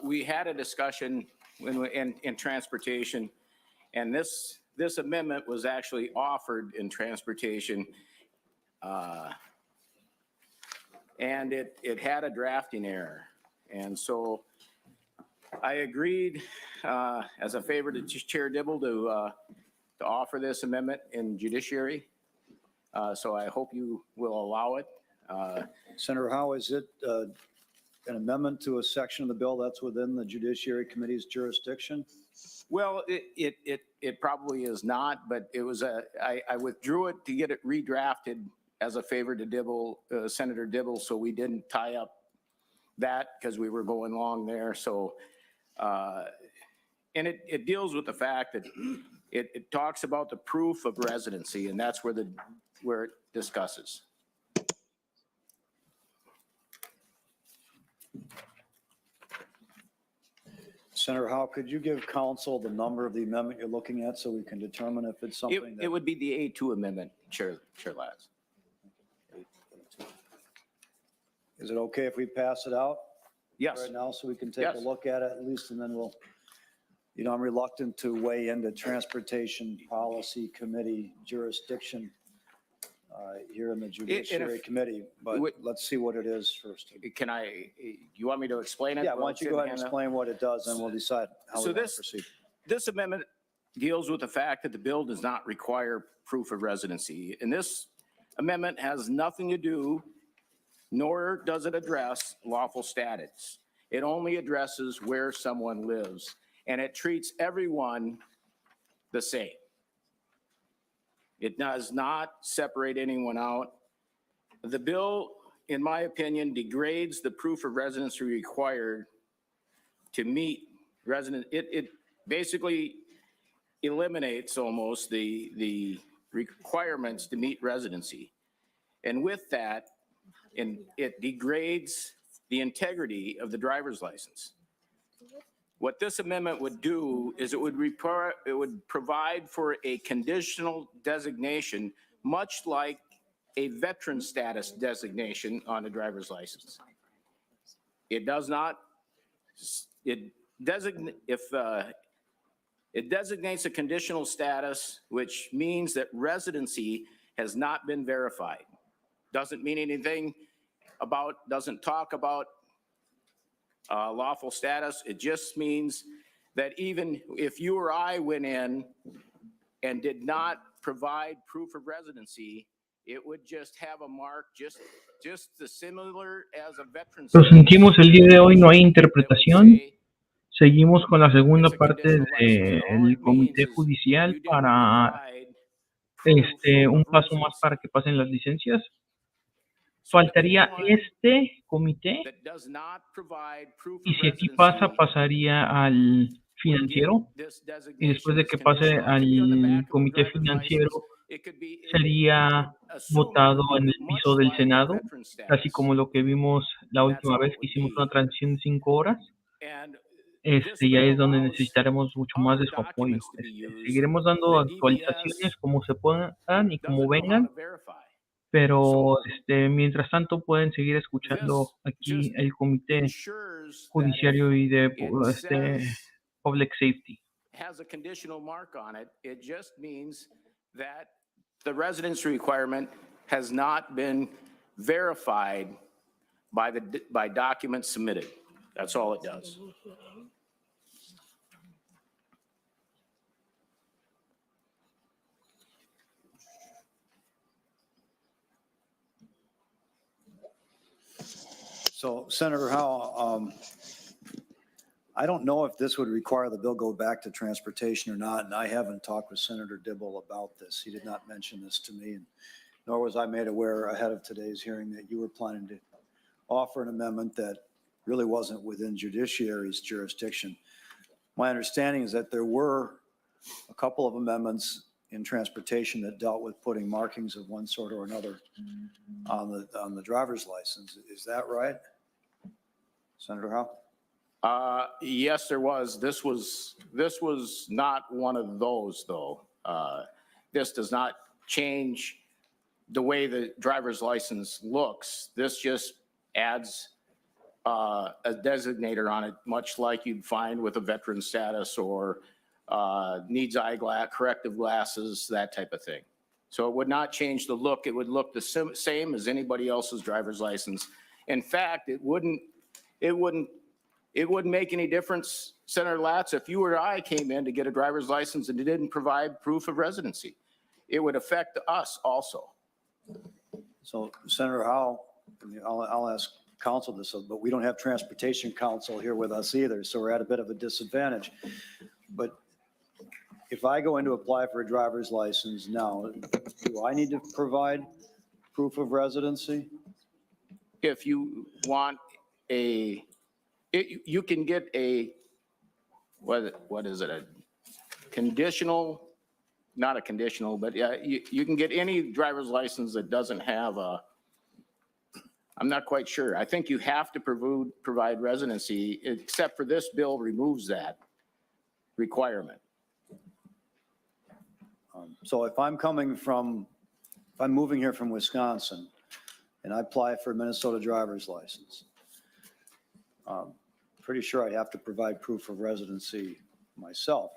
we had a discussion in transportation, and this amendment was actually offered in transportation, and it had a drafting error. And so I agreed as a favor to Chair Dibble to offer this amendment in judiciary. So I hope you will allow it. Senator Howe, is it an amendment to a section of the bill that's within the Judiciary Committee's jurisdiction? Well, it probably is not, but it was I withdrew it to get it redrafted as a favor to Dibble, Senator Dibble, so we didn't tie up that because we were going long there. So, and it deals with the fact that it talks about the proof of residency, and that's where it discusses. Senator Howe, could you give council the number of the amendment you're looking at so we can determine if it's something It would be the A2 amendment, Chair Laz. Is it okay if we pass it out? Yes. Right now, so we can take Yes. a look at it at least, and then we'll, I'm reluctant to weigh into Transportation Policy Committee jurisdiction here in the Judiciary Committee, but let's see what it is first. You want me to explain it? Yeah, why don't you go ahead and explain what it does, and we'll decide how we want to proceed. This amendment deals with the fact that the bill does not require proof of residency. And this amendment has nothing to do, nor does it address lawful status. It only addresses where someone lives, and it treats everyone the same. It does not separate anyone out. The bill, in my opinion, degrades the proof of residency required to meet resident. It basically eliminates almost the requirements to meet residency. And with that, it degrades the integrity of the driver's license. What this amendment would do is it would provide for a conditional designation, much like a veteran status designation on a driver's license. It does not, it designates a conditional status, which means that residency has not been verified. Doesn't mean anything about, doesn't talk about lawful status. It just means that even if you or I went in and did not provide proof of residency, it would just have a mark just as similar as a veteran. Lo sentimos, el día de hoy no hay interpretación. Seguimos con la segunda parte del Comité Judicial para un paso más para que pasen las licencias. Faltaría este comité, y si aquí pasa, pasaría al financiero, y después de que pase al comité financiero, sería votado en el piso del Senado, así como lo que vimos la última vez que hicimos una transición de 5 horas. Ya es donde necesitaremos mucho más de su apoyo. Seguiremos dando actualizaciones como se puedan y como vengan, pero mientras tanto pueden seguir escuchando aquí el Comité Judiciario y de Public Safety. Has a conditional mark on it. It just means that the residency requirement has not been verified by documents submitted. That's all it does. So, Senator Howe, I don't know if this would require the bill go back to transportation or not, and I haven't talked with Senator Dibble about this. He did not mention this to me, and nor was I made aware ahead of today's hearing that you were planning to offer an amendment that really wasn't within judiciary's jurisdiction. My understanding is that there were a couple of amendments in transportation that dealt with putting markings of one sort or another on the driver's license. Is that right, Senator Howe? Yes, there was. This was not one of those, though. This does not change the way the driver's license looks. This just adds a designator on it, much like you'd find with a veteran status or needs corrective glasses, that type of thing. So it would not change the look. It would look the same as anybody else's driver's license. In fact, it wouldn't make any difference, Senator Latz, if you or I came in to get a driver's license and it didn't provide proof of residency. It would affect us also. So Senator Howe, I'll ask council this, but we don't have transportation council here with us either, so we're at a bit of a disadvantage. But if I go in to apply for a driver's license now, do I need to provide proof of residency? If you want you can get a, what is it, a conditional, not a conditional, but yeah, you can get any driver's license that doesn't have a, I'm not quite sure. I think you have to provide residency, except for this bill removes that requirement. So if I'm moving here from Wisconsin and I apply for a Minnesota driver's license, pretty sure I'd have to provide proof of residency myself.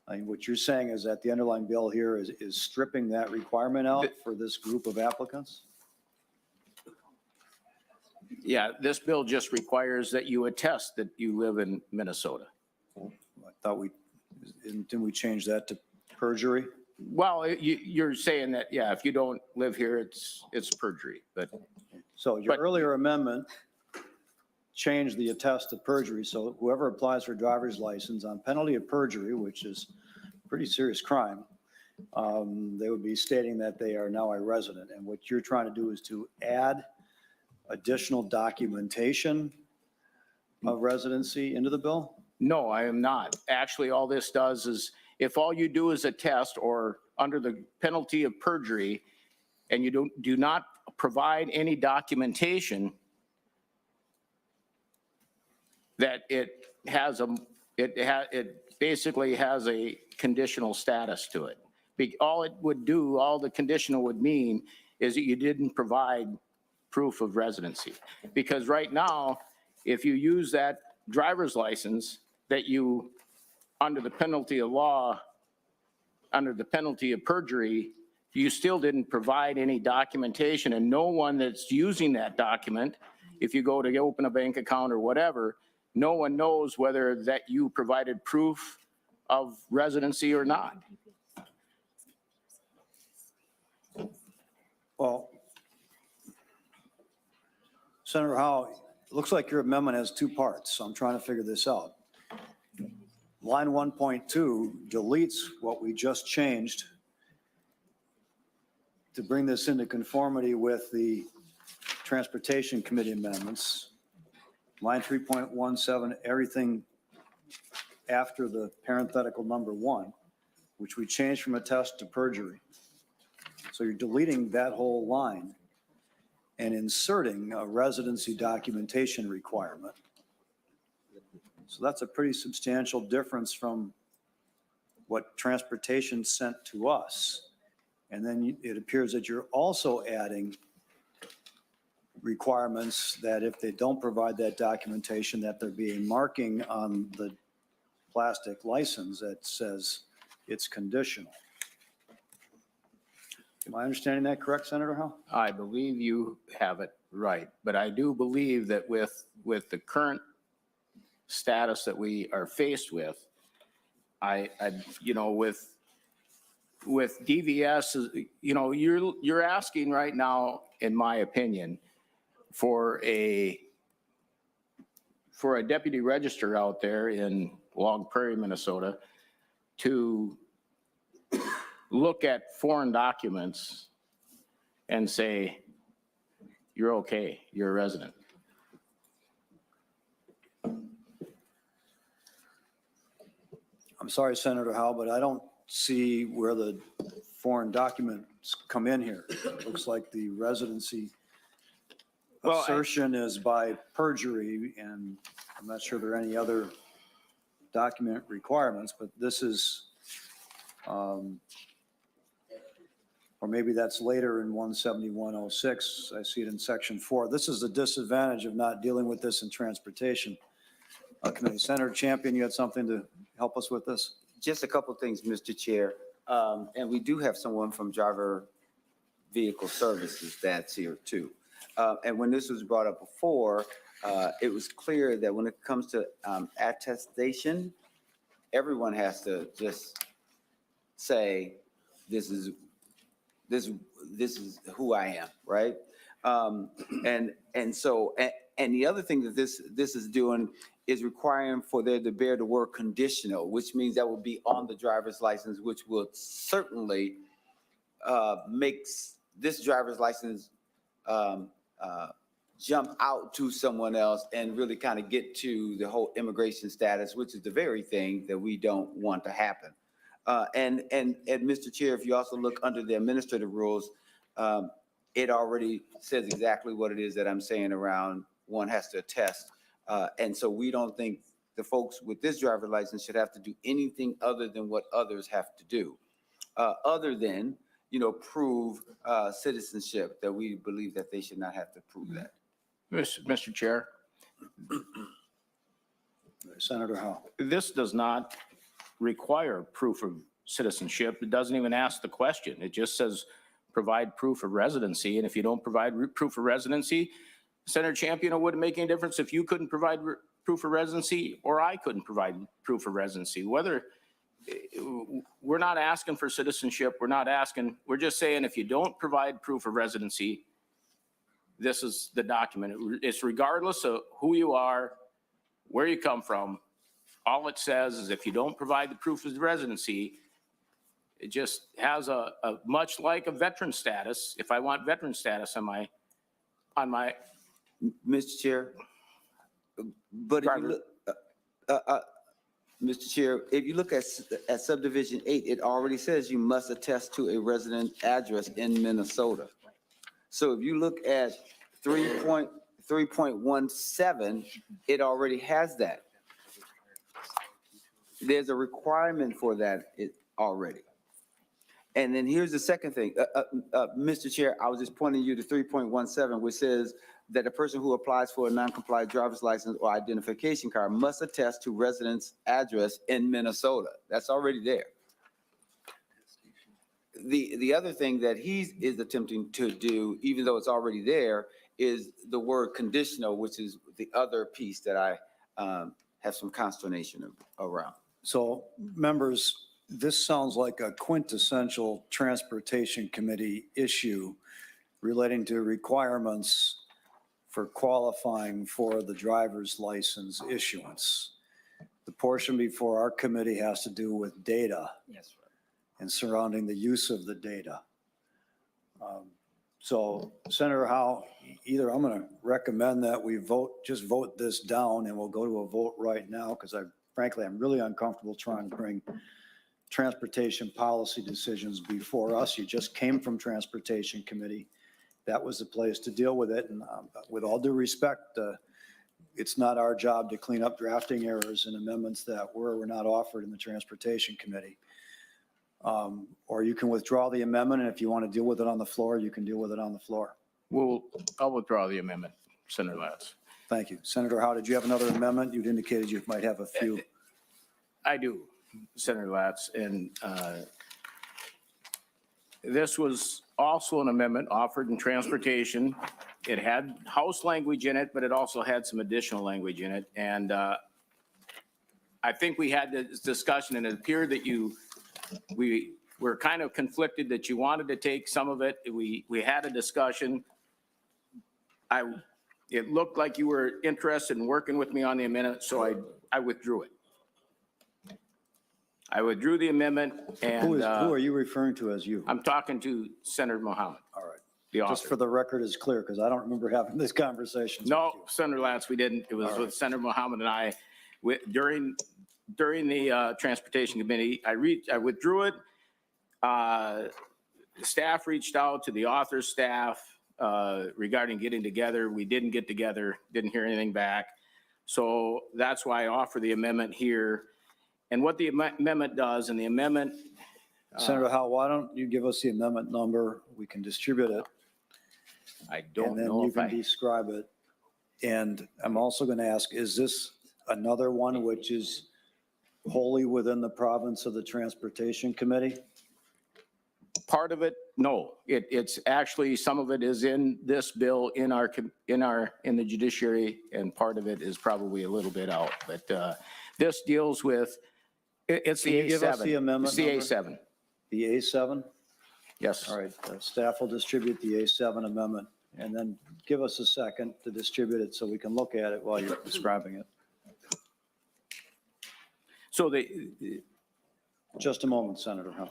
I mean, what you're saying is that the underlying bill here is stripping that requirement out for this group of applicants? Yeah, this bill just requires that you attest that you live in Minnesota. I thought didn't we change that to perjury? Well, you're saying that, yeah, if you don't live here, it's perjury, but. So your earlier amendment changed the attest to perjury. So whoever applies for a driver's license on penalty of perjury, which is a pretty serious crime, they would be stating that they are now a resident. And what you're trying to do is to add additional documentation of residency into the bill? No, I am not. Actually, all this does is if all you do is attest or under the penalty of perjury and you do not provide any documentation that it basically has a conditional status to it. All it would do, all the conditional would mean is that you didn't provide proof of residency. Because right now, if you use that driver's license that you, under the penalty of law, under the penalty of perjury, you still didn't provide any documentation, and no one that's using that document, if you go to open a bank account or whatever, no one knows whether that you provided proof of residency or not. Well, Senator Howe, it looks like your amendment has two parts, so I'm trying to figure this out. Line 1.2 deletes what we just changed to bring this into conformity with the Transportation Committee amendments. Line 3.17, everything after the parenthetical number 1, which we changed from attest to perjury. So you're deleting that whole line and inserting a residency documentation requirement. So that's a pretty substantial difference from what transportation sent to us. And then it appears that you're also adding requirements that if they don't provide that documentation, that there be a marking on the plastic license that says it's conditional. Am I understanding that correct, Senator Howe? I believe you have it right, but I do believe that with the current status that we are faced with, with DVS, you're asking right now, in my opinion, for a deputy register out there in Long Prairie, Minnesota, to look at foreign documents and say, you're okay, you're a resident. I'm sorry, Senator Howe, but I don't see where the foreign documents come in here. It looks like the residency assertion is by perjury, and I'm not sure there are any other document requirements, but this is or maybe that's later in 17106. I see it in section 4. This is the disadvantage of not dealing with this in transportation committee. Senator Champion, you had something to help us with this? Just a couple of things, Mr. Chair. And we do have someone from Driver Vehicle Services that's here too. And when this was brought up before, it was clear that when it comes to attestation, everyone has to just say, this is who I am, right? And the other thing that this is doing is requiring for there to bear the word conditional, which means that will be on the driver's license, which will certainly makes this driver's license jump out to someone else and really kind of get to the whole immigration status, which is the very thing that we don't want to happen. And Mr. Chair, if you also look under the administrative rules, it already says exactly what it is that I'm saying around one has to attest. And so we don't think the folks with this driver's license should have to do anything other than what others have to do, other than, prove citizenship, that we believe that they should not have to prove that. Mr. Chair, Senator Howe. this does not require proof of citizenship. It doesn't even ask the question. It just says provide proof of residency. And if you don't provide proof of residency, Senator Champion, it wouldn't make any difference if you couldn't provide proof of residency or I couldn't provide proof of residency. Whether we're not asking for citizenship, we're just saying if you don't provide proof of residency, this is the document. It's regardless of who you are, where you come from. All it says is if you don't provide the proof of residency, it just has a much like a veteran status. If I want veteran status on my Mr. Chair, but if you look, Mr. Chair, if you look at subdivision 8, it already says you must attest to a resident address in Minnesota. So if you look at 3.17, it already has that. There's a requirement for that already. And then here's the second thing, Mr. Chair, I was just pointing you to 3.17, which says that a person who applies for a non-compliant driver's license or identification card must attest to residence address in Minnesota. That's already there. The other thing that he is attempting to do, even though it's already there, is the word conditional, which is the other piece that I have some consternation around. So members, this sounds like a quintessential Transportation Committee issue relating to requirements for qualifying for the driver's license issuance. The portion before our committee has to do with data. Yes, sir. And surrounding the use of the data. So Senator Howe, either I'm going to recommend that we just vote this down and we'll go to a vote right now because frankly, I'm really uncomfortable trying to bring transportation policy decisions before us. You just came from Transportation Committee. That was the place to deal with it. And with all due respect, it's not our job to clean up drafting errors and amendments that were not offered in the Transportation Committee. Or you can withdraw the amendment, and if you want to deal with it on the floor, you can deal with it on the floor. I'll withdraw the amendment, Senator Latz. Thank you. Senator Howe, did you have another amendment? You'd indicated you might have a few. I do, Senator Latz, and this was also an amendment offered in transportation. It had House language in it, but it also had some additional language in it. And I think we had this discussion, and it appeared that we were kind of conflicted that you wanted to take some of it. We had a discussion. It looked like you were interested in working with me on the amendment, so I withdrew it. I withdrew the amendment, and Who are you referring to as you? I'm talking to Senator Mohammed, All right. the Just for author. the record is clear, because I don't remember having this conversation. No, Senator Lance, we didn't. It was All with right. Senator Mohammed and I. During the Transportation Committee, I withdrew it. Staff reached out to the author's staff regarding getting together. We didn't get together, didn't hear anything back. So that's why I offer the amendment here. And what the amendment does, and the amendment Senator Howe, why don't you give us the amendment number? We can distribute it. I don't And then know you if can I, describe it. And I'm also going to ask, is this another one which is wholly within the province of the Transportation Committee? part of it, no. It's actually, some of it is in this bill in the judiciary, and part of it is probably a little bit out. But this deals with, it's the Can A7. you give us the amendment It's the number? A7, The A7? yes. All right, staff will distribute the A7 amendment, and then give us a second to distribute it so we can look at it while you're describing it. So Just a moment, Senator Howe.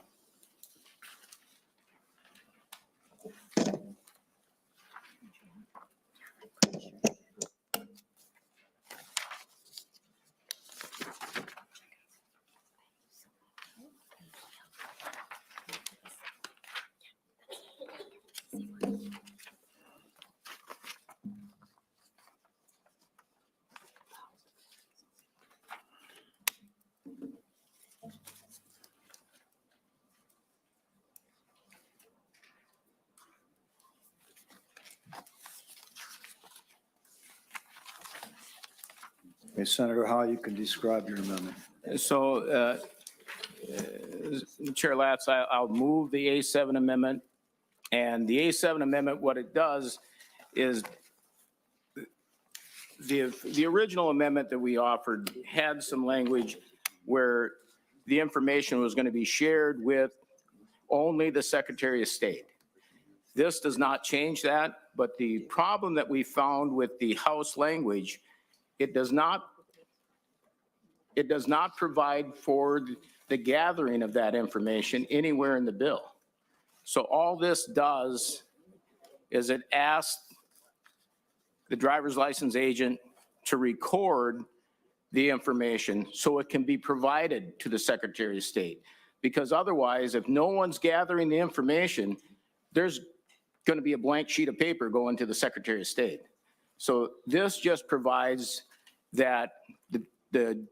Okay, Senator Howe, you can describe your amendment. So, Chair Latz, I'll move the A7 amendment. And the A7 amendment, what it does is the original amendment that we offered had some language where the information was going to be shared with only the Secretary of State. This does not change that, but the problem that we found with the House language, it does not provide for the gathering of that information anywhere in the bill. So all this does is it asks the driver's license agent to record the information so it can be provided to the Secretary of State. Because otherwise, if no one's gathering the information, there's going to be a blank sheet of paper going to the Secretary of State. So this just provides that the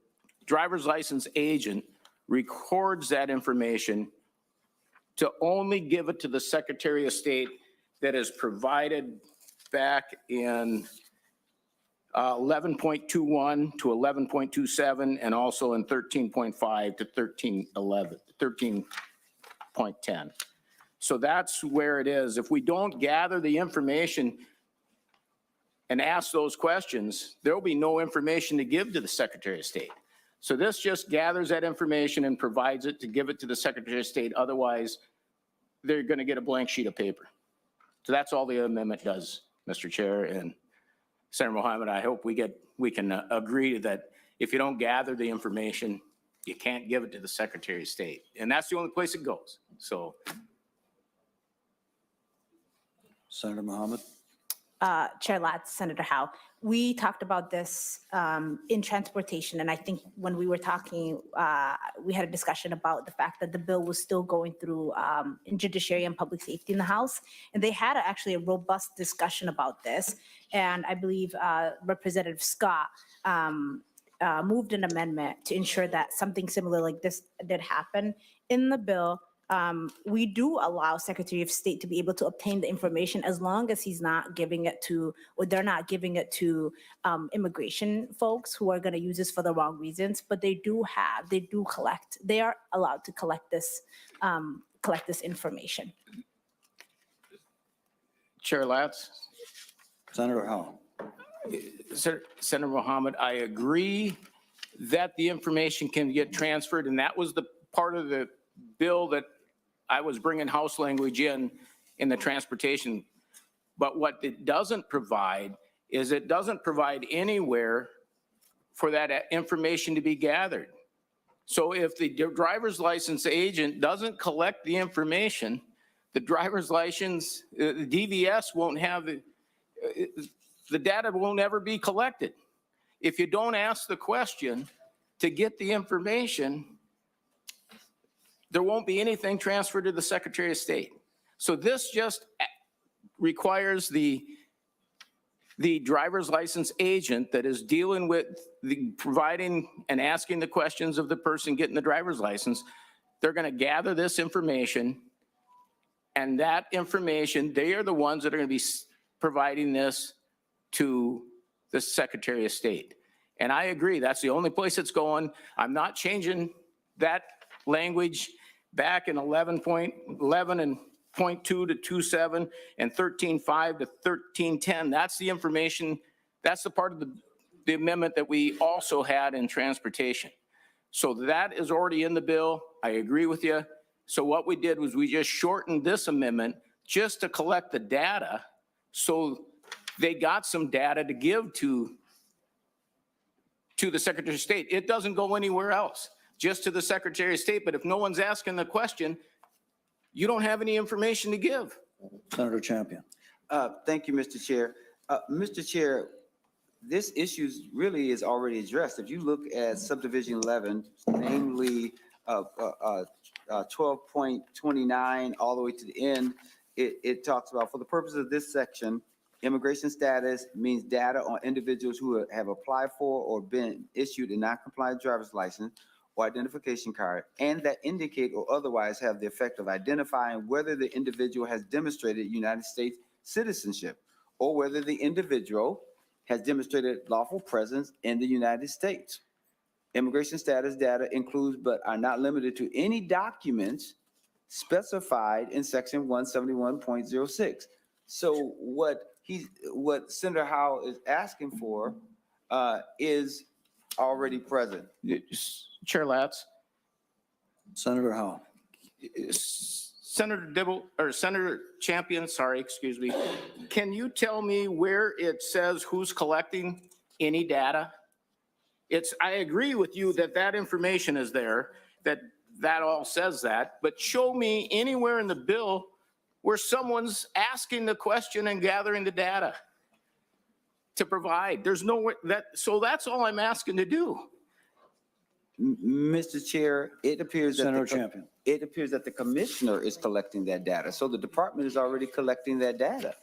driver's license agent records that information to only give it to the Secretary of State that is provided back in 11.21 to 11.27, and also in 13.5 to 13.10. So that's where it is. If we don't gather the information and ask those questions, there'll be no information to give to the Secretary of State. So this just gathers that information and provides it to give it to the Secretary of State. Otherwise, they're going to get a blank sheet of paper. So that's all the amendment does, Mr. Chair. And Senator Mohammed, I hope we can agree that if you don't gather the information, you can't give it to the Secretary of State. And that's the only place it goes. So. Senator Mohammed? Chair Latz, Senator Howe, we talked about this in transportation, and I think when we were talking, we had a discussion about the fact that the bill was still going through in Judiciary and Public Safety in the House, and they had actually a robust discussion about this, and I believe Representative Scott moved an amendment to ensure that something similar like this did happen. In the bill, we do allow Secretary of State to be able to obtain the information as long as he's not giving it to, or they're not giving it to immigration folks who are going to use this for the wrong reasons. But they are allowed to collect this information. Chair Latz? Senator Howe? Senator Mohammed, I agree that the information can get transferred, and that was the part of the bill that I was bringing House language in the transportation. But what it doesn't provide is it doesn't provide anywhere for that information to be gathered. So if the driver's license agent doesn't collect the information, the driver's license, the DVS won't have the data won't ever be collected. If you don't ask the question to get the information, there won't be anything transferred to the Secretary of State. So this just requires the driver's license agent that is dealing with the providing and asking the questions of the person getting the driver's license they're going to gather this information, and that information, they are the ones that are going to be providing this to the Secretary of State. And I agree, that's the only place it's going. I'm not changing that language back in 11.11 and .2 to 2.7 and 13.5 to 13.10. That's the information, that's the part of the amendment that we also had in transportation. So that is already in the bill. I agree with you. So what we did was we just shortened this amendment just to collect the data, so they got some data to give to the Secretary of State. It doesn't go anywhere else, just to the Secretary of State. But if no one's asking the question, you don't have any information to give. Senator Champion. Thank you, Mr. Chair. Mr. Chair, this issue really is already addressed. If you look at subdivision 11, namely 12.29 all the way to the end, it talks about, for the purpose of this section, immigration status means data on individuals who have applied for or been issued a non-compliant driver's license or identification card, and that indicate or otherwise have the effect of identifying whether the individual has demonstrated United States citizenship or whether the individual has demonstrated lawful presence in the United States. Immigration status data includes but are not limited to any documents specified in section 171.06. So what Senator Howe is asking for is already present. Chair Latz, Senator Howe. Senator Dibble, or Senator Champion, sorry, excuse me. Can you tell me where it says who's collecting any data? I agree with you that that information is there, that all says that, but show me anywhere in the bill where someone's asking the question and gathering the data to provide. There's no so that's all I'm asking to do. Mr. Chair, it appears that Senator Champion. It appears that the commissioner is collecting that data. So the department is already collecting that data.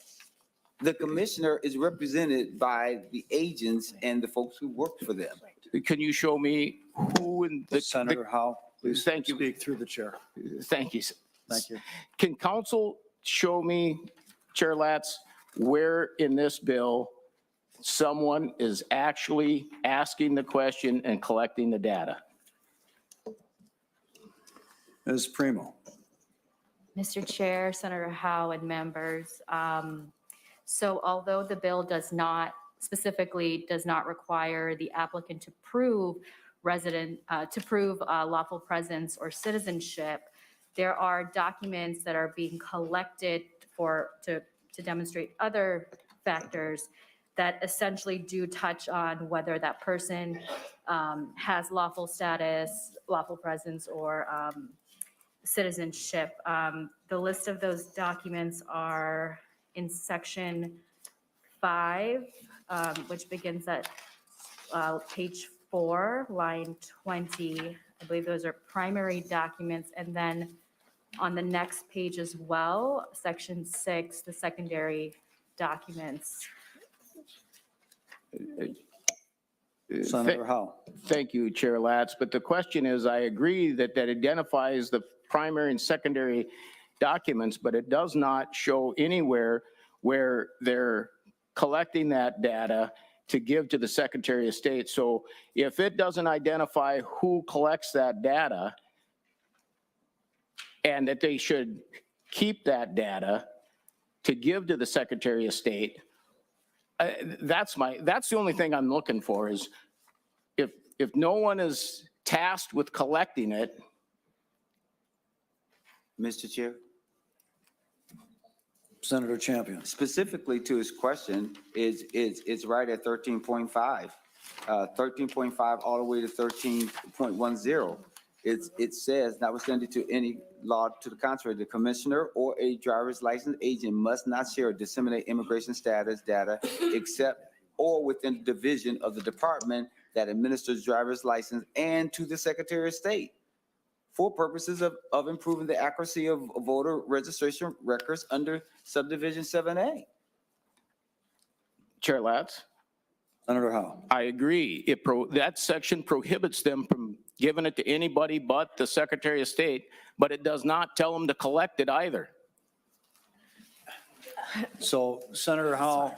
The commissioner is represented by the agents and the folks who work for them. Can you show me who in the Senator Howe, please Thank you. speak through the chair. Thank you. Thank you. Can council show me, Chair Latz, where in this bill someone is actually asking the question and collecting the data? Ms. Primo. Mr. Chair, Senator Howe, and members, so although the bill specifically does not require the applicant to prove lawful presence or citizenship, there are documents that are being collected to demonstrate other factors that essentially do touch on whether that person has lawful status, lawful presence, or citizenship. The list of those documents are in section 5, which begins at page 4, line 20. I believe those are primary documents. And then on the next page as well, section 6, the secondary documents. Senator Howe. Thank you, Chair Latz. But the question is, I agree that identifies the primary and secondary documents, but it does not show anywhere where they're collecting that data to give to the Secretary of State. So if it doesn't identify who collects that data and that they should keep that data to give to the Secretary of State, that's the only thing I'm looking for is if no one is tasked with collecting it. Mr. Chair, Senator Champion. specifically to his question, it's right at 13.5. 13.5 all the way to 13.10. It says, notwithstanding to any law to the contrary, the commissioner or a driver's license agent must not share or disseminate immigration status data except or within the division of the department that administers driver's license and to the Secretary of State for purposes of improving the accuracy of voter registration records under subdivision 7A. Chair Latz? Senator Howe. I agree. That section prohibits them from given it to anybody but the Secretary of State, but it does not tell them to collect it either. So Senator Howe,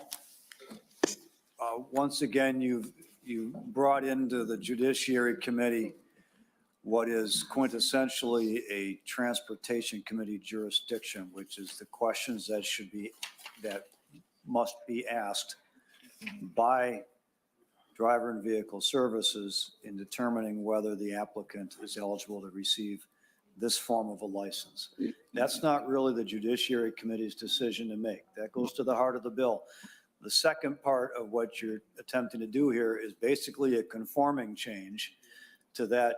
once again, you brought into the Judiciary Committee what is quintessentially a Transportation Committee jurisdiction, which is the questions that must be asked by Driver and Vehicle Services in determining whether the applicant is eligible to receive this form of a license. That's not really the Judiciary Committee's decision to make. That goes to the heart of the bill. The second part of what you're attempting to do here is basically a conforming change to that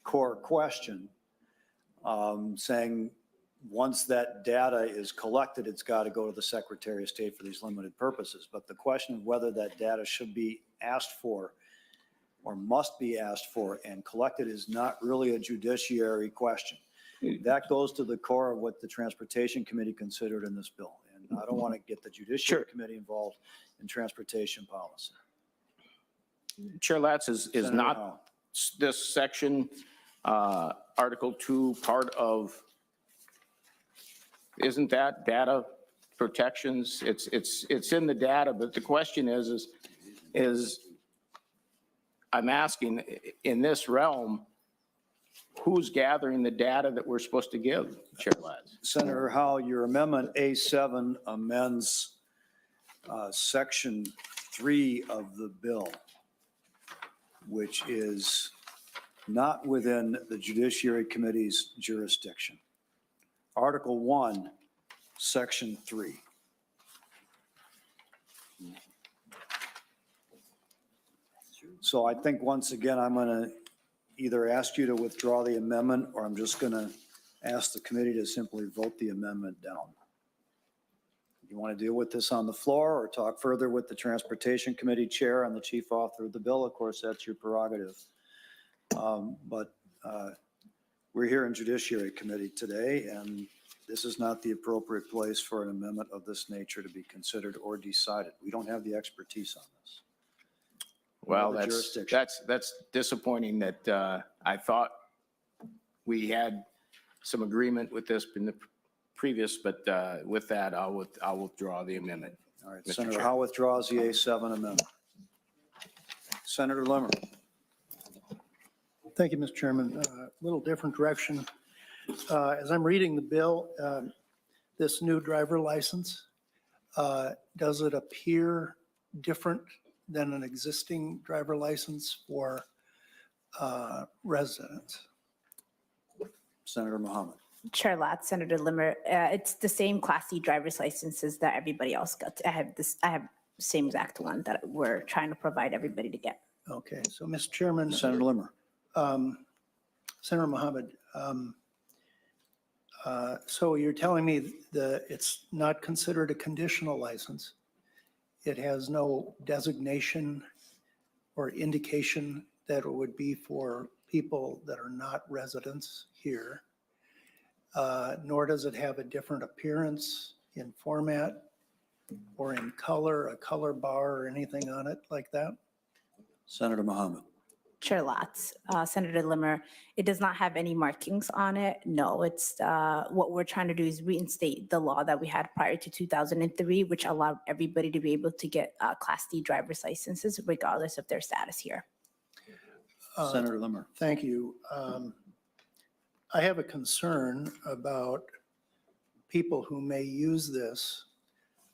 core question, saying once that data is collected, it's got to go to the Secretary of State for these limited purposes. But the question of whether that data should be asked for or must be asked for and collected is not really a judiciary question. That goes to the core of what the Transportation Committee considered in this bill. And I don't want to get the Judiciary Committee involved in transportation policy. Chair Latz, is Senator not Howe. this section, Article 2, part of, isn't that data protections? It's in the data, but the question is I'm asking, in this realm, who's gathering the data that we're supposed to give, Chair Latz? Senator Howe, your amendment A7 amends section 3 of the bill, which is not within the Judiciary Committee's jurisdiction. Article 1, section 3. So I think once again, I'm going to either ask you to withdraw the amendment, or I'm just going to ask the committee to simply vote the amendment down. You want to deal with this on the floor or talk further with the Transportation Committee Chair and the chief author of the bill? Of course, that's your prerogative. But we're here in Judiciary Committee today, and this is not the appropriate place for an amendment of this nature to be considered or decided. We don't have the expertise on this. Well, The that's jurisdiction. disappointing that I thought we had some agreement with this in the previous, but with that, I'll withdraw the amendment. All right, Mr. Senator Chair. Howe withdraws the A7 amendment. Senator Limmer. Thank you, Mr. Chairman. A little different direction. As I'm reading the bill, this new driver license, does it appear different than an existing driver license for residents? Senator Mohammed. Chair Latz, Senator Limmer, it's the same Class C driver's licenses that everybody else got. I have the same exact one that we're trying to provide everybody to get. Okay, so Mr. Chairman. Senator Limmer. Senator Mohammed, so you're telling me that it's not considered a conditional license? It has no designation or indication that it would be for people that are not residents here, nor does it have a different appearance in format or in color, a color bar or anything on it like that? Senator Mohammed. Chair Latz, Senator Limmer, it does not have any markings on it. No, it's what we're trying to do is reinstate the law that we had prior to 2003, which allowed everybody to be able to get Class D driver's licenses regardless of their status here. Senator Limmer. Thank you. I have a concern about people who may use this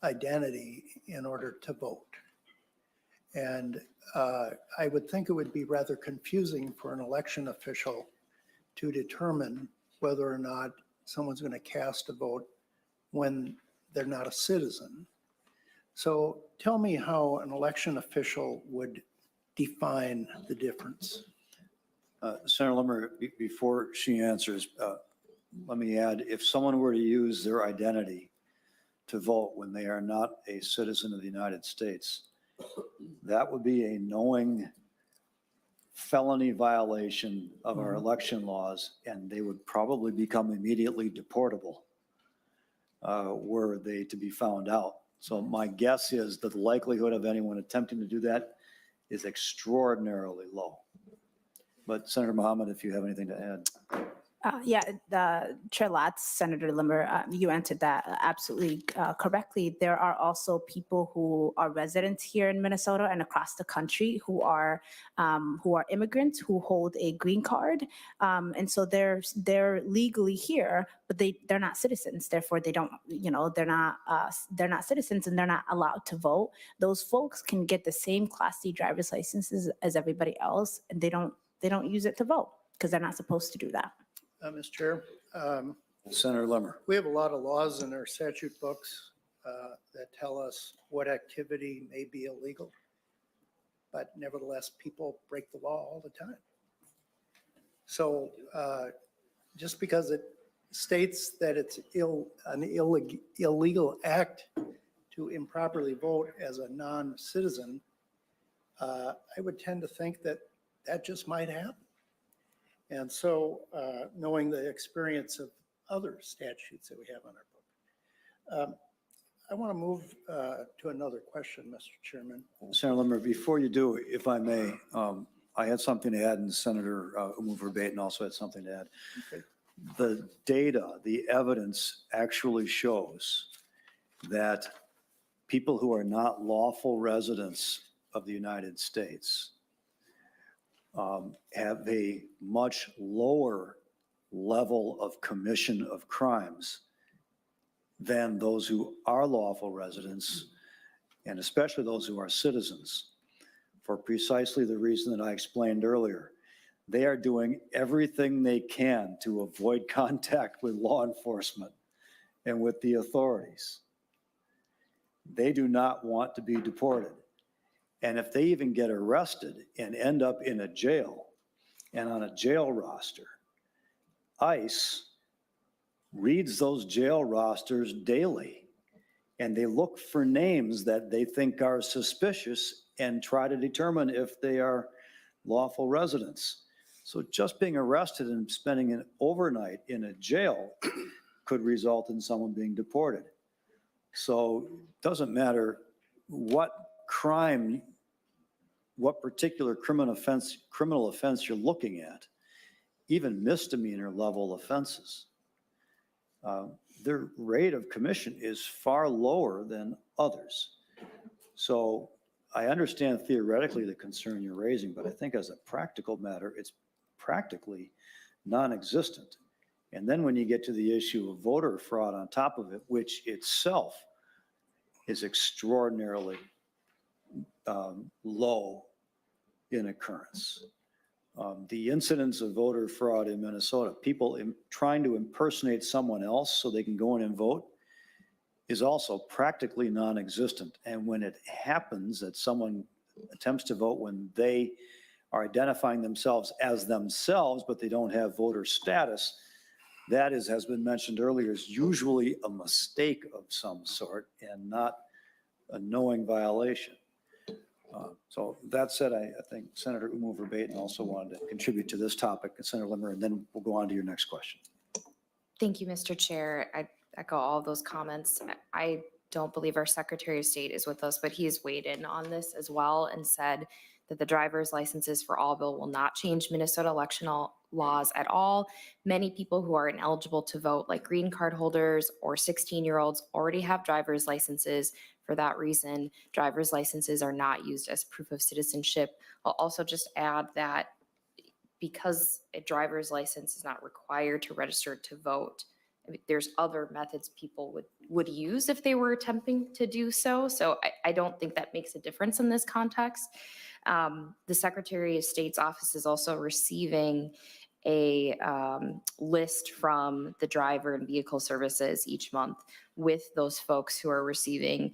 identity in order to vote. And I would think it would be rather confusing for an election official to determine whether or not someone's going to cast a vote when they're not a citizen. So tell me how an election official would define the difference. Senator Limmer, before she answers, let me add, if someone were to use their identity to vote when they are not a citizen of the United States, that would be a knowing felony violation of our election laws, and they would probably become immediately deportable were they to be found out. So my guess is that the likelihood of anyone attempting to do that is extraordinarily low. But Senator Mohammed, if you have anything to add. Yeah, Chair Latz, Senator Limmer, you answered that absolutely correctly. There are also people who are residents here in Minnesota and across the country who are immigrants who hold a green card, and so they're legally here, but they're not citizens. Therefore, they don't, they're not citizens and they're not allowed to vote. Those folks can get the same Class C driver's licenses as everybody else, and they don't use it to vote because they're not supposed to do that. Mr. Chair, Senator Limmer. we have a lot of laws in our statute books that tell us what activity may be illegal, but nevertheless, people break the law all the time. So just because it states that it's an illegal act to improperly vote as a non-citizen, I would tend to think that that just might happen. And so knowing the experience of other statutes that we have on our book, I want to move to another question, Mr. Chairman. Senator Limmer, before you do, if I may, I had something to add, and Senator Verbaeten also had something to add. Okay. The data, the evidence actually shows that people who are not lawful residents of the United States have a much lower level of commission of crimes than those who are lawful residents, and especially those who are citizens, for precisely the reason that I explained earlier. They are doing everything they can to avoid contact with law enforcement and with the authorities. They do not want to be deported. And if they even get arrested and end up in a jail and on a jail roster, ICE reads those jail rosters daily, and they look for names that they think are suspicious and try to determine if they are lawful residents. So just being arrested and spending an overnight in a jail could result in someone being deported. So it doesn't matter what crime, what particular criminal offense you're looking at, even misdemeanor level offenses, their rate of commission is far lower than others. So I understand theoretically the concern you're raising, but I think as a practical matter, it's practically non-existent. And then when you get to the issue of voter fraud on top of it, which itself is extraordinarily low in occurrence. The incidence of voter fraud in Minnesota, people trying to impersonate someone else so they can go in and vote, is also practically non-existent. And when it happens that someone attempts to vote when they are identifying themselves as themselves, but they don't have voter status, that is, has been mentioned earlier, is usually a mistake of some sort and not a knowing violation. So that said, I think Senator Verbaeten also wanted to contribute to this topic, and Senator Limmer, and then we'll go on to your next question. Thank you, Mr. Chair. I echo all of those comments. I don't believe our Secretary of State is with us, but he has weighed in on this as well and said that the driver's licenses for all bill will not change Minnesota election laws at all. Many people who are ineligible to vote, like green card holders or 16-year-olds, already have driver's licenses. For that reason, driver's licenses are not used as proof of citizenship. I'll also just add that because a driver's license is not required to register to vote, I mean, there's other methods people would use if they were attempting to do so. So I don't think that makes a difference in this context. The Secretary of State's office is also receiving a list from the driver and vehicle services each month with those folks who are receiving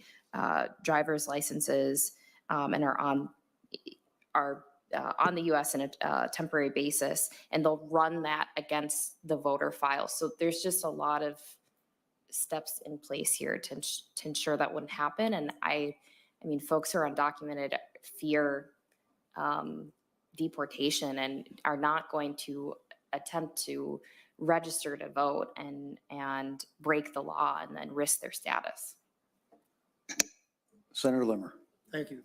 driver's licenses and are on the U.S. on a temporary basis, and they'll run that against the voter file. So there's just a lot of steps in place here to ensure that wouldn't happen. And I mean, folks who are undocumented fear deportation and are not going to attempt to register to vote and break the law and then risk their status. Senator Limmer. Thank you.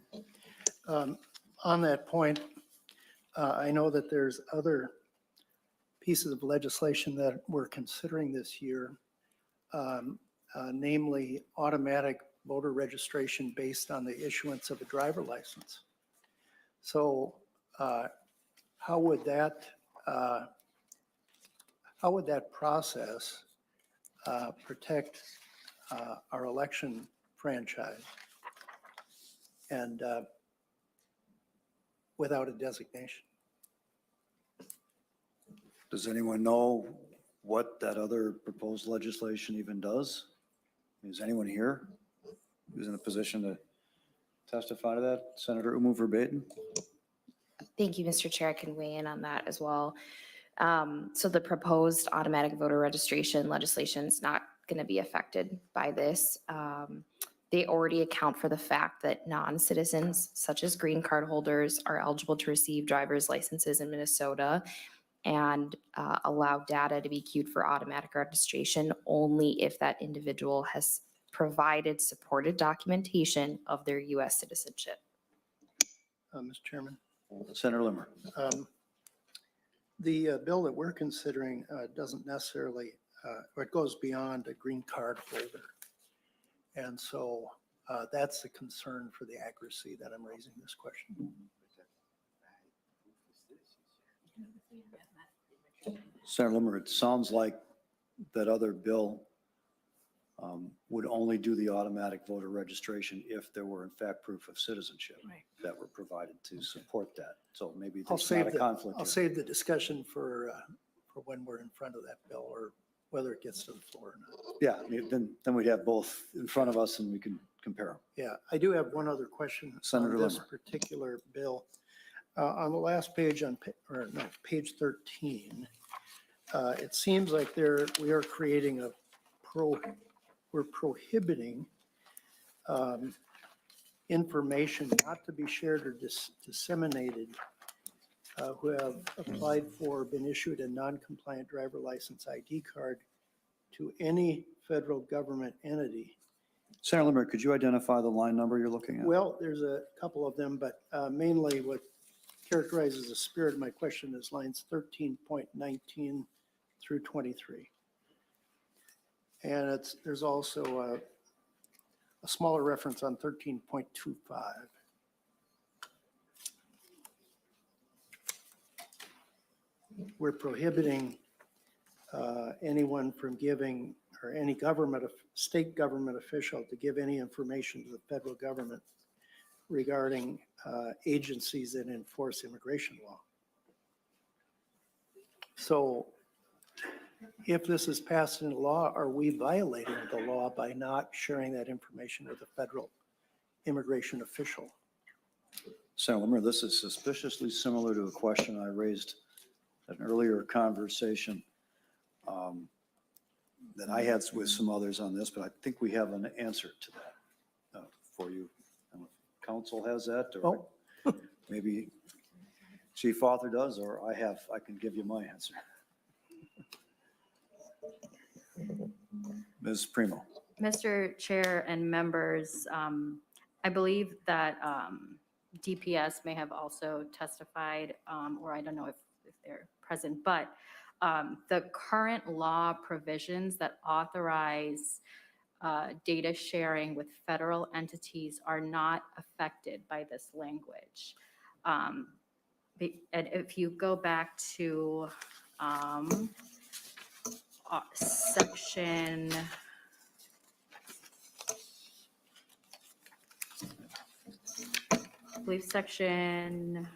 On that point, I know that there's other pieces of legislation that we're considering this year, namely automatic voter registration based on the issuance of a driver license. So how would that process protect our election franchise and without a designation? Does anyone know what that other proposed legislation even does? Is anyone here who's in a position to testify to that? Senator Umu Verbatim? Thank you, Mr. Chair. I can weigh in on that as well. So the proposed automatic voter registration legislation is not going to be affected by this. They already account for the fact that non-citizens, such as green card holders, are eligible to receive driver's licenses in Minnesota and allow data to be queued for automatic registration only if that individual has provided supported documentation of their U.S. citizenship. Mr. Chairman, Senator Limmer. the bill that we're considering doesn't necessarily, or it goes beyond a green card holder. And so that's the concern for the accuracy that I'm raising this question. Senator Limmer, it sounds like that other bill would only do the automatic voter registration if there were in fact proof of citizenship that were provided to support that. So maybe there's not a conflict. I'll here. save the discussion for when we're in front of that bill or whether it gets to the floor or not. Yeah, I mean, then we'd have both in front of us and we can compare them. Yeah, I do have one other question Senator on this Limmer. particular bill. On the last page page 13, it seems like we are creating we're prohibiting information not to be shared or disseminated who have applied for, been issued a non-compliant driver license ID card to any federal government entity. Senator Limmer, could you identify the line number you're looking at? Well, there's a couple of them, but mainly what characterizes the spirit of my question is lines 13.19 through 23. And there's also a smaller reference on 13.25. We're prohibiting anyone from giving, or any state government official to give any information to the federal government regarding agencies that enforce immigration law. So if this is passed into law, are we violating the law by not sharing that information with a federal immigration official? Senator Limmer, this is suspiciously similar to a question I raised at an earlier conversation that I had with some others on this, but I think we have an answer to that for you. I don't know if council has that, or maybe Chief Author does, or I can give you my answer. Ms. Primo. Mr. Chair and members, I believe that DPS may have also testified, or I don't know if they're present, but the current law provisions that authorize data sharing with federal entities are not affected by this language. And if you go back to section, I believe section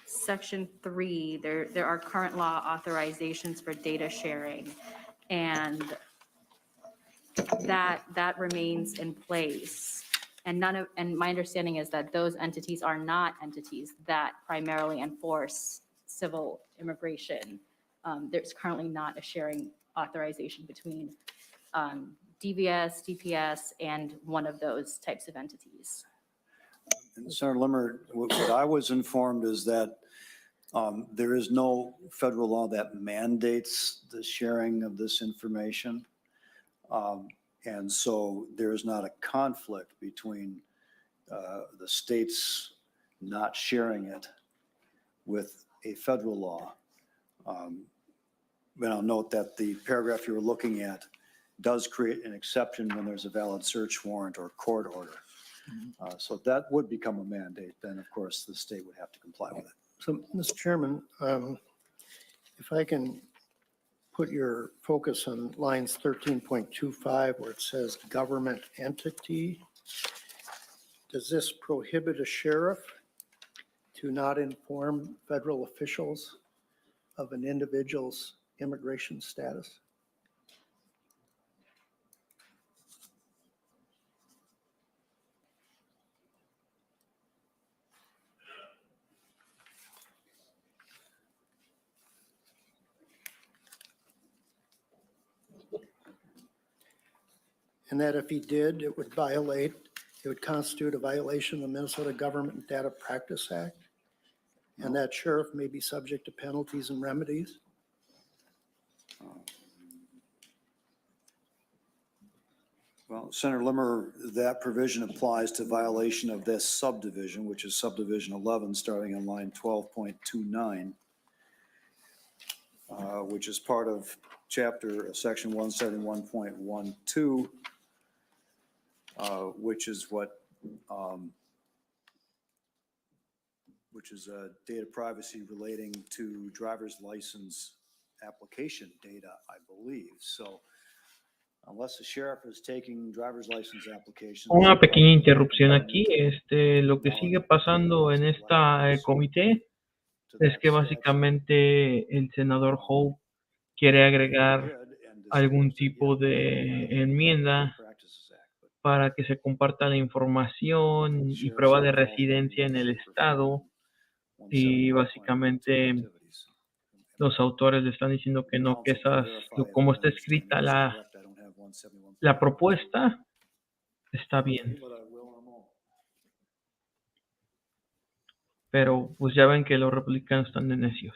Section 3, there are current law authorizations for data sharing, and that remains in place. And my understanding is that those entities are not entities that primarily enforce civil immigration. There's currently not a sharing authorization between DVS, DPS, and one of those types of entities. And Senator Limmer, what I was informed is that There is no federal law that mandates the sharing of this information. And so there is not a conflict between the states not sharing it with a federal law. But I'll note that the paragraph you were looking at does create an exception when there's a valid search warrant or court order. So that would become a mandate. Then, of course, the state would have to comply with it. So, Mr. Chairman, if I can put your focus on lines 13.25 where it says government entity, does this prohibit a sheriff to not inform federal officials of an individual's immigration status? And that if he did, it would constitute a violation of the Minnesota Government Data Practice Act? And that sheriff may be subject to penalties and remedies? Well, Senator Limmer, that provision applies to violation of this subdivision, which is subdivision 11, starting on line 12.29, which is part of section 171.12, which is data privacy relating to driver's license application data, I believe. So unless the sheriff is taking driver's license applications. Una pequeña interrupción aquí. Lo que sigue pasando en esta comité es que básicamente el senador Hope quiere agregar algún tipo de enmienda para que se comparta la información y prueba de residencia en el estado, y básicamente los autores le están diciendo que no, que como está escrita la propuesta, está bien. Pero pues ya ven que los republicanos están de necios.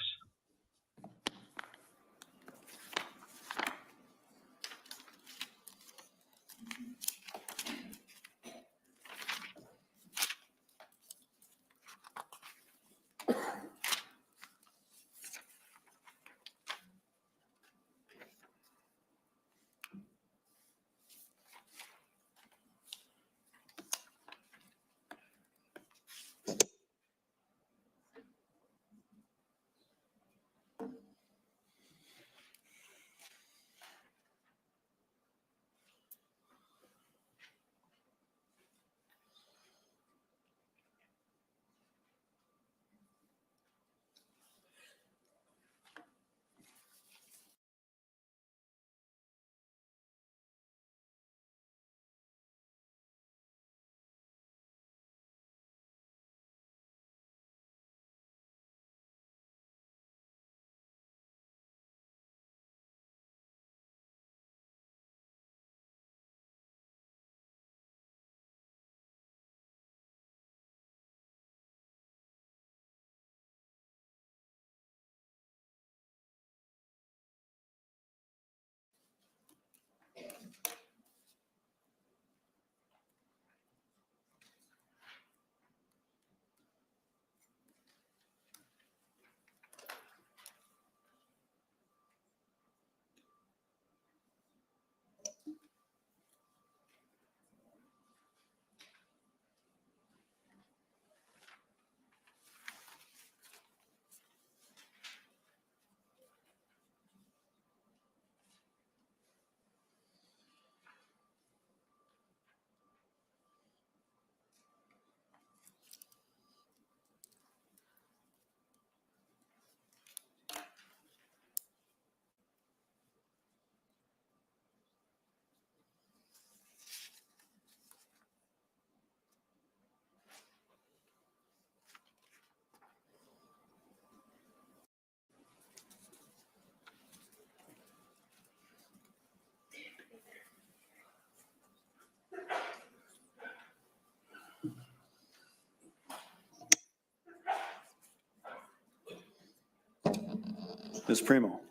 Ms. Primo.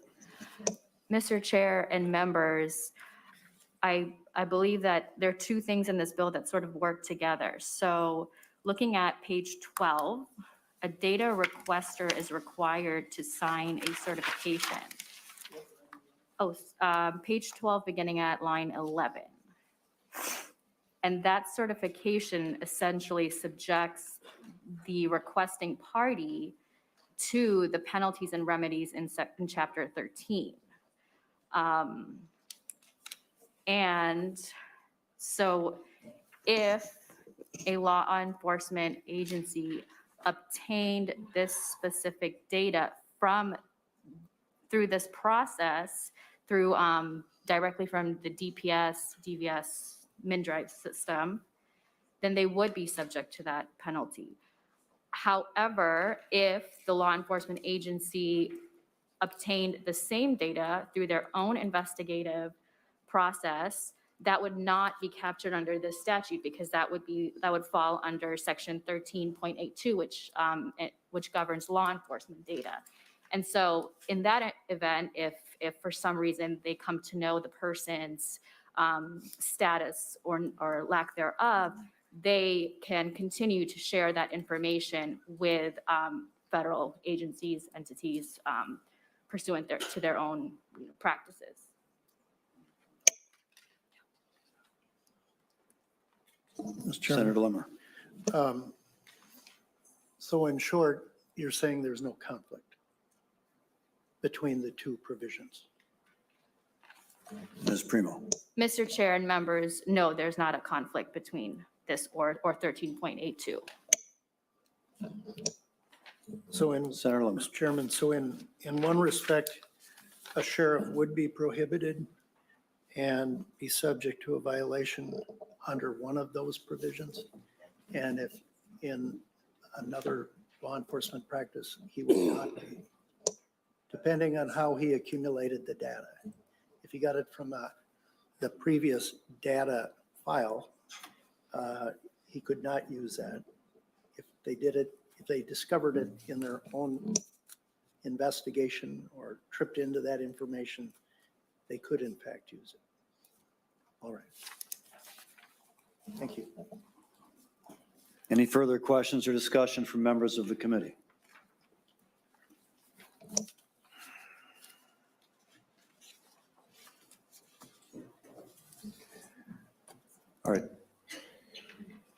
Mr. Chair and members, I believe that there are two things in this bill that sort of work together. So looking at page 12, a data requester is required to sign a certification. Page 12, beginning at line 11. And that certification essentially subjects the requesting party to the penalties and remedies in Chapter 13. And so if a law enforcement agency obtained this specific data through this process, through directly from the DPS, DVS, MinDrive system, then they would be subject to that penalty. However, if the law enforcement agency obtained the same data through their own investigative process, that would not be captured under this statute because that would fall under section 13.82, which governs law enforcement data. And so in that event, if for some reason they come to know the person's status or lack thereof, they can continue to share that information with federal agencies, entities, pursuant to their own practices. Mr. Chairman. Senator Limmer. So in short, you're saying there's no conflict between the two provisions? Ms. Primo. Mr. Chair and members, no, there's not a conflict between this or 13.82. So in, Senator Limmer. Mr. Chairman, so in one respect, a sheriff would be prohibited and be subject to a violation under one of those provisions. And if in another law enforcement practice, he will not be, depending on how he accumulated the data. If he got it from the previous data file, he could not use that. If they discovered it in their own investigation or tripped into that information, they could in fact use it. All right. Thank you. Any further questions or discussion from members of the committee? All right.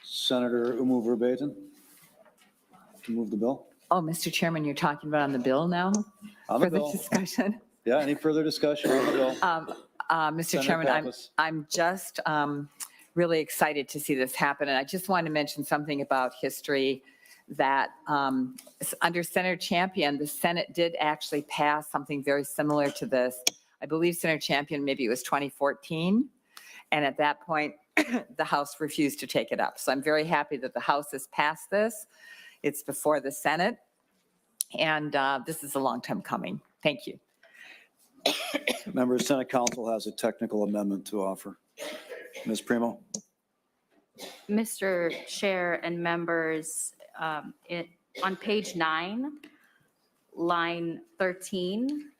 Senator Umu Verbaeten, to move the bill? Oh, Mr. Chairman, you're talking about on the bill now On the for the bill. discussion? Yeah, any further discussion on the bill? Mr. Senator Chairman, Pappas. I'm just really excited to see this happen. And I just wanted to mention something about history that under Senator Champion, the Senate did actually pass something very similar to this. I believe Senator Champion, maybe it was 2014. And at that point, the House refused to take it up. So I'm very happy that the House has passed this. It's before the Senate. And this is a long time coming. Thank you. Members, Senate Council has a technical amendment to offer. Ms. Primo? Mr. Chair and members, on page 9, line 13,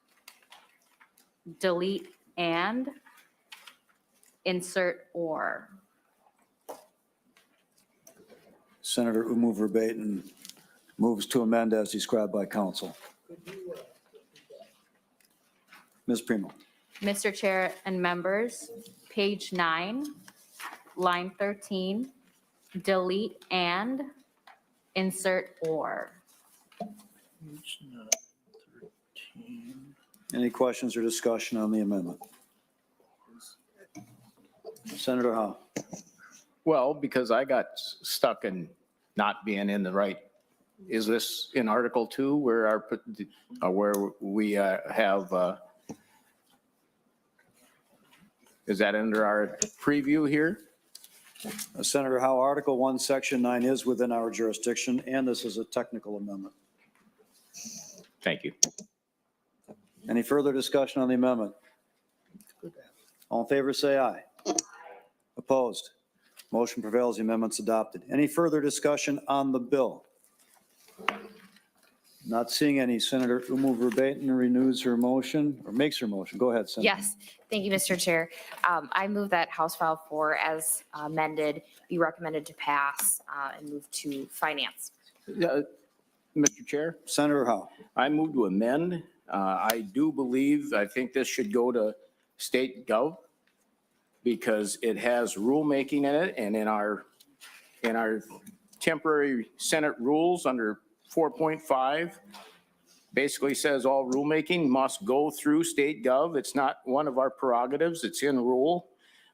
delete and insert or. Senator Umu Verbaeten moves to amend as described by council. Ms. Primo. Mr. Chair and members, page 9, line 13, delete and insert or. Page 13. Any questions or discussion on the amendment? Senator Howe. Well, because I got stuck in not being in the right, is this in Article 2 where where we have, is that under our preview here? Senator Howe, Article 1, Section 9 is within our jurisdiction, and this is a technical amendment. Thank you. Any further discussion on the amendment? All in favor, say aye. Opposed? Motion prevails. The amendment's adopted. Any further discussion on the bill? Not seeing any. Senator Umu Verbatim renews her motion or makes her motion. Go ahead, Senator. Yes, thank you, Mr. Chair. I move that House File 4 as amended be recommended to pass and move to finance. Mr. Chair, Senator Howe. I move to amend. I think this should go to state gov because it has rulemaking in it, and in our temporary Senate rules under 4.5, basically says all rulemaking must go through state gov. It's not one of our prerogatives. It's in rule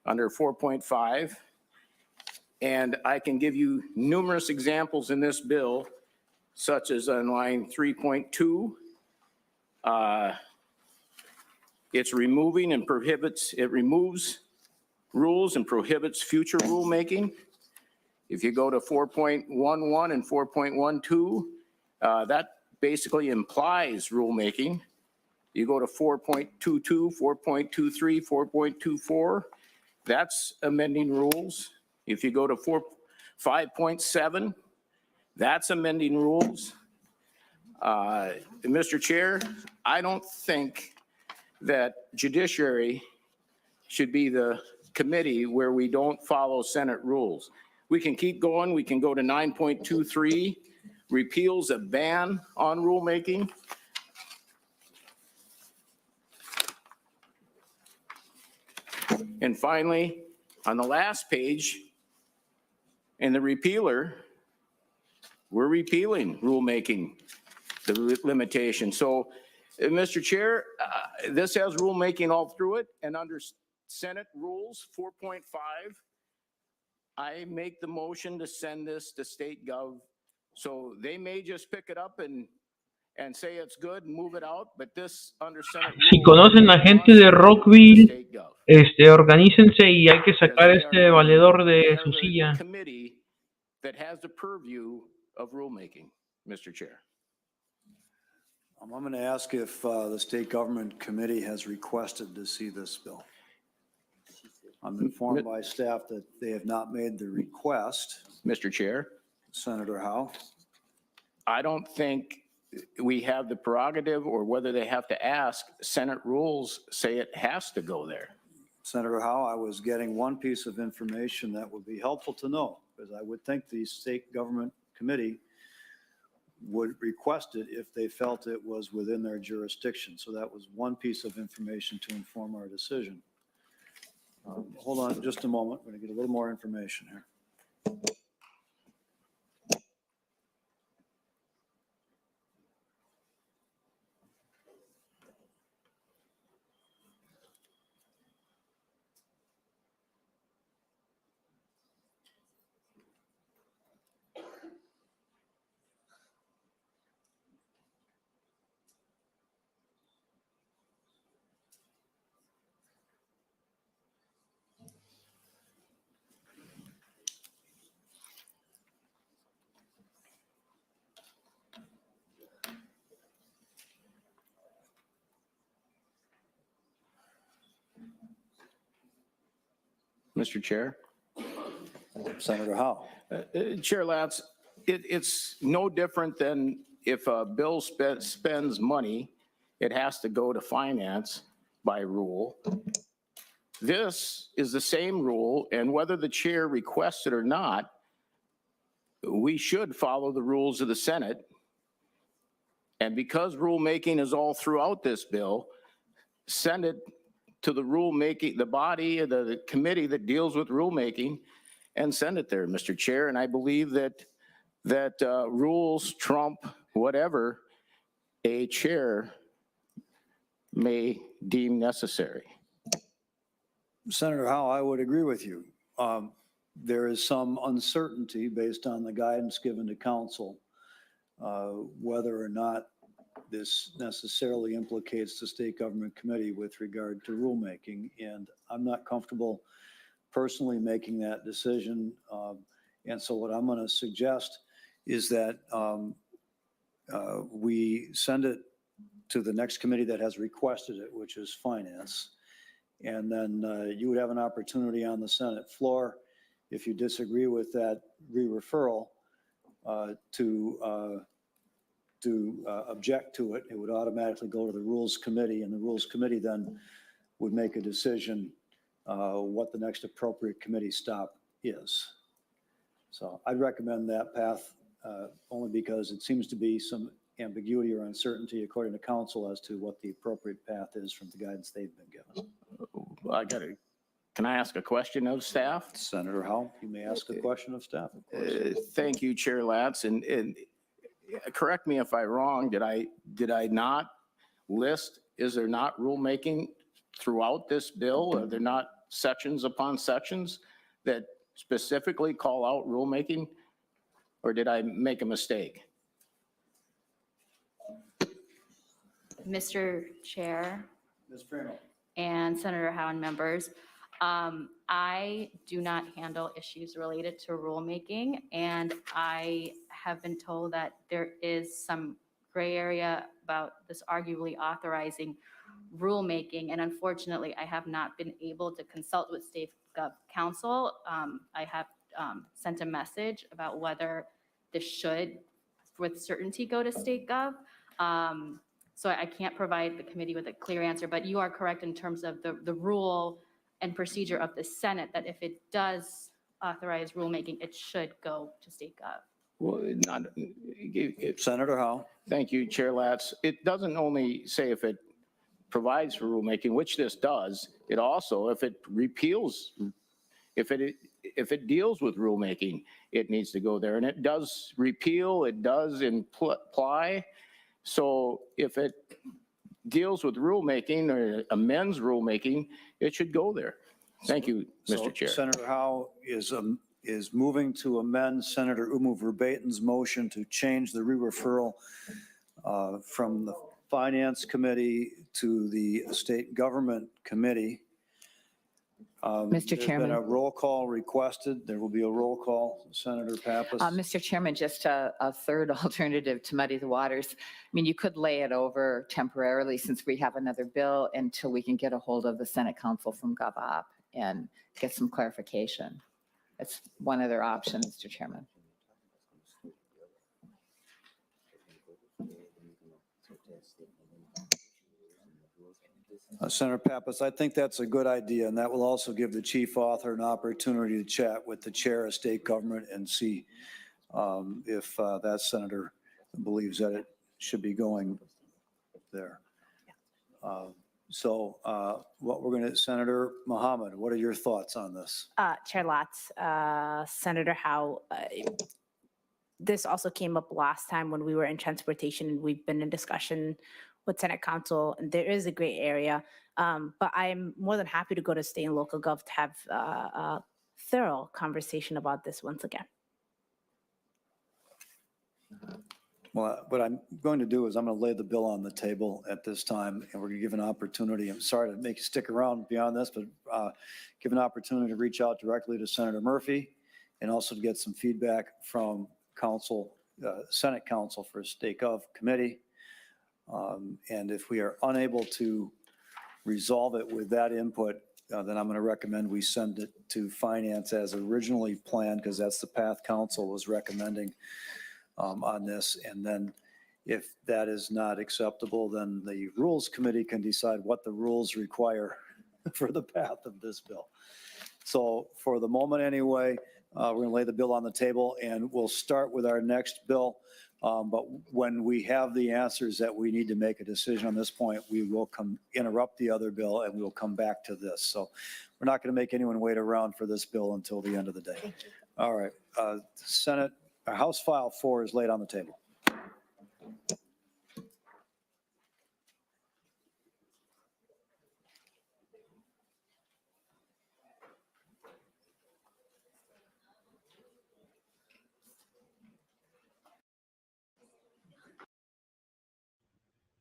under 4.5. And I can give you numerous examples in this bill, such as on line 3.2. It removes rules and prohibits future rulemaking. If you go to 4.11 and 4.12, that basically implies rulemaking. You go to 4.22, 4.23, 4.24, that's amending rules. If you go to 5.7, that's amending rules. Mr. Chair, I don't think that judiciary should be the committee where we don't follow Senate rules. We can keep going. We can go to 9.23, repeals a ban on rulemaking. And finally, on the last page, in the repealer, we're repealing rulemaking, the limitation. So, Mr. Chair, this has rulemaking all through it, and under Senate Rules 4.5, I make the motion to send this to state gov. So they may just pick it up and say it's good and move it out, but this under Senate Si rules conocen a gente de must go to Rockville, state gov. organícense y hay que Because sacar they este are valedor they de are su the silla. committee that has the purview of rulemaking, Mr. Chair. I'm going to ask if the state government committee has requested to see this bill. I'm informed by staff that they have not made the request. Mr. Chair, Senator Howe. I don't think we have the prerogative or whether they have to ask. Senate rules say it has to go there. Senator Howe, I was getting one piece of information that would be helpful to know, because I would think the state government committee would request it if they felt it was within their jurisdiction. So that was one piece of information to inform our decision. Hold on just a moment. We're going to get a little more information here. Mr. Chair. Senator Howe. Chair Latz, it's no different than if a bill spends money, it has to go to finance by rule. This is the same rule, and whether the chair requests it or not, we should follow the rules of the Senate. And because rulemaking is all throughout this bill, send it to the rulemaking, the body, the committee that deals with rulemaking, and send it there, Mr. Chair. And I believe that rules trump whatever a chair may deem necessary. Senator Howe, I would agree with you. There is some uncertainty based on the guidance given to council, whether or not this necessarily implicates the state government committee with regard to rulemaking. And I'm not comfortable personally making that decision. And so what I'm going to suggest is that we send it to the next committee that has requested it, which is finance. And then you would have an opportunity on the Senate floor, if you disagree with that re-referral, to to object to it, it would automatically go to the Rules Committee, and the Rules Committee then would make a decision what the next appropriate committee stop is. So I'd recommend that path only because it seems to be some ambiguity or uncertainty according to council as to what the appropriate path is from the guidance they've been given. Can I ask a question of staff? Senator Howe, you may ask a question of staff, of course. Thank you, Chair Latz, and correct me if I'm wrong, did I not list, is there not rulemaking throughout this bill? Are there not sections upon sections that specifically call out rulemaking? Or did I make a mistake? Mr. Chair Ms. Prano. and Senator Howe and members, I do not handle issues related to rulemaking, and I have been told that there is some gray area about this arguably authorizing rulemaking, and unfortunately, I have not been able to consult with State Gov Counsel. I have sent a message about whether this should, with certainty, go to State Gov. So I can't provide the committee with a clear answer, but you are correct in terms of the rule and procedure of the Senate, that if it does authorize rulemaking, it should go to State Gov. Well, Senator Howe. thank you, Chair Latz. It doesn't only say if it provides for rulemaking, which this does, it also, if it repeals, if it deals with rulemaking, it needs to go there. And it does repeal, it does imply. So if it deals with rulemaking or amends rulemaking, it should go there. Thank you, So Mr. Chair. Senator Howe is moving to amend Senator Umu Verbatim's motion to change the re-referral from the Finance Committee to the State Government Committee. Mr. There's been Chairman. a roll call requested. There will be a roll call. Senator Pappas. Mr. Chairman, just a third alternative to muddy the waters. I mean, you could lay it over temporarily since we have another bill until we can get a hold of the Senate Counsel from GovOp and get some clarification. That's one other option, Mr. Chairman. Senator Pappas, I think that's a good idea, and that will also give the chief author an opportunity to chat with the chair of state government and see if that senator believes that it should be going there. So what we're going to, Senator Mohammed, what are your thoughts on this? Chair Latz, Senator Howe, this also came up last time when we were in transportation, and we've been in discussion with Senate Counsel, and there is a gray area. But I'm more than happy to go to state and local gov to have a thorough conversation about this once again. Well, what I'm going to do is I'm going to lay the bill on the table at this time, and we're going to give an opportunity. I'm sorry to make you stick around beyond this, but give an opportunity to reach out directly to Senator Murphy and also to get some feedback from counsel, Senate Counsel for State Gov Committee. And if we are unable to resolve it with that input, then I'm going to recommend we send it to finance as originally planned, because that's the path council was recommending on this. And then if that is not acceptable, then the Rules Committee can decide what the rules require for the path of this bill. So for the moment anyway, we're going to lay the bill on the table, and we'll start with our next bill. But when we have the answers that we need to make a decision on this point, we will interrupt the other bill and we will come back to this. So we're not going to make anyone wait around for this bill until the end of the day. All right. House File 4 is laid on the table.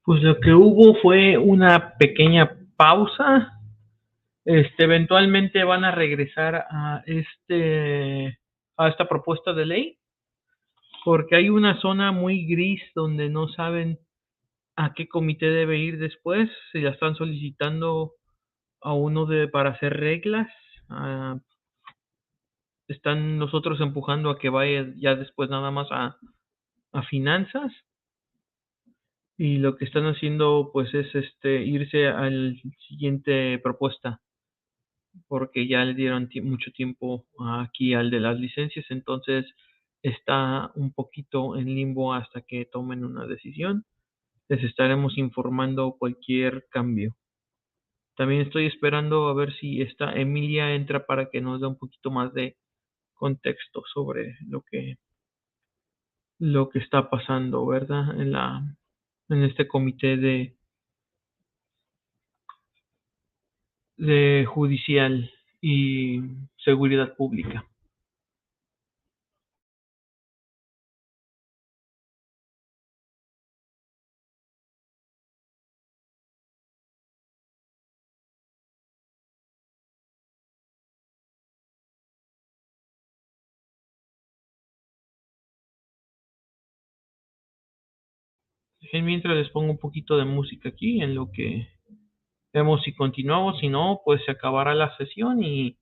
Pues lo que hubo fue una pequeña pausa. Eventualmente van a regresar a esta propuesta de ley, porque hay una zona muy gris donde no saben a qué comité debe ir después. Se ya están solicitando a uno para hacer reglas. Están nosotros empujando a que vaya ya después nada más a finanzas. Y lo que están haciendo pues es irse al siguiente propuesta, porque ya le dieron mucho tiempo aquí al de las licencias, entonces está un poquito en limbo hasta que tomen una decisión. Les estaremos informando cualquier cambio. También estoy esperando a ver si esta Emilia entra para que nos dé un poquito más de contexto sobre lo que está pasando, ¿verdad? En este comité de judicial y seguridad pública. Mientras les pongo un poquito de música aquí en lo que vemos si continuamos, si no, pues se acabará la sesión y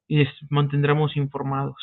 les mantendremos informados.